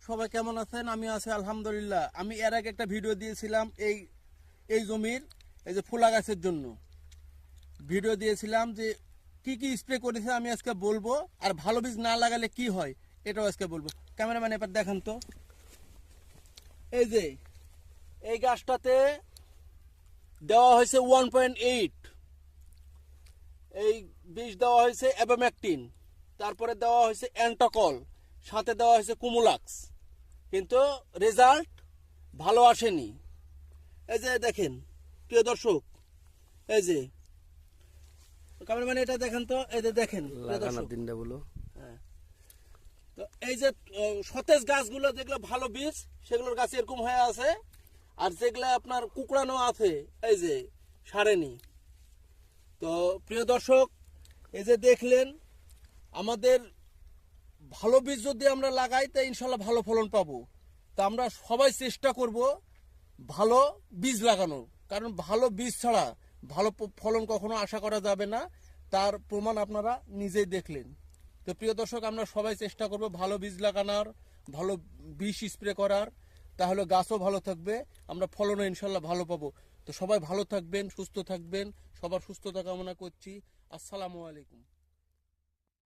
সবাই কেমন আছেন? আমি আছি আলহামদুলিল্লাহ। আমি এর আগে একটা ভিডিও দিয়েছিলাম এই জমির এই যে ফুলা গাছের জন্য ভিডিও দিয়েছিলাম যে কি কি স্প্রে করেছে আমি আজকে বলবো, আর ভালো বীজ না লাগালে কি হয় এটাও আজকে বলবো। ক্যামেরাম্যান এবার দেখান তো, এই যে এই গাছটাতে দেওয়া হয়েছে 1.8, এই বীজ দেওয়া হয়েছে অ্যাবামেকটিন, তারপরে দেওয়া হয়েছে অ্যান্টাকল, সাথে দেওয়া হয়েছে কুমুলাক্স, কিন্তু রেজাল্ট ভালো আসেনি। এই যে দেখেন প্রিয় দর্শক, এই যে ক্যামেরাম্যান এটা দেখেন তো, এই যে দেখেন দিনটা বলো। তো এই যে সতেজ গাছগুলো যেগুলো ভালো বীজ সেগুলোর গাছ এরকম হয়ে আছে, আর যেগুলো আপনার কুকড়ানো আছে এই যে সারেনি। তো প্রিয় দর্শক, এই যে দেখলেন আমাদের ভালো বীজ যদি আমরা লাগাই তা ইনশাল্লাহ ভালো ফলন পাবো। তা আমরা সবাই চেষ্টা করব ভালো বীজ লাগানোর, কারণ ভালো বীজ ছাড়া ভালো ফলন কখনো আশা করা যাবে না, তার প্রমাণ আপনারা নিজেই দেখলেন। তো প্রিয় দর্শক, আমরা সবাই চেষ্টা করব ভালো বীজ লাগানোর, ভালো বিষ স্প্রে করার, তাহলে গাছও ভালো থাকবে, আমরা ফলনও ইনশাল্লাহ ভালো পাবো। তো সবাই ভালো থাকবেন, সুস্থ থাকবেন, সবার সুস্থতা কামনা করছি। আসসালামু আলাইকুম।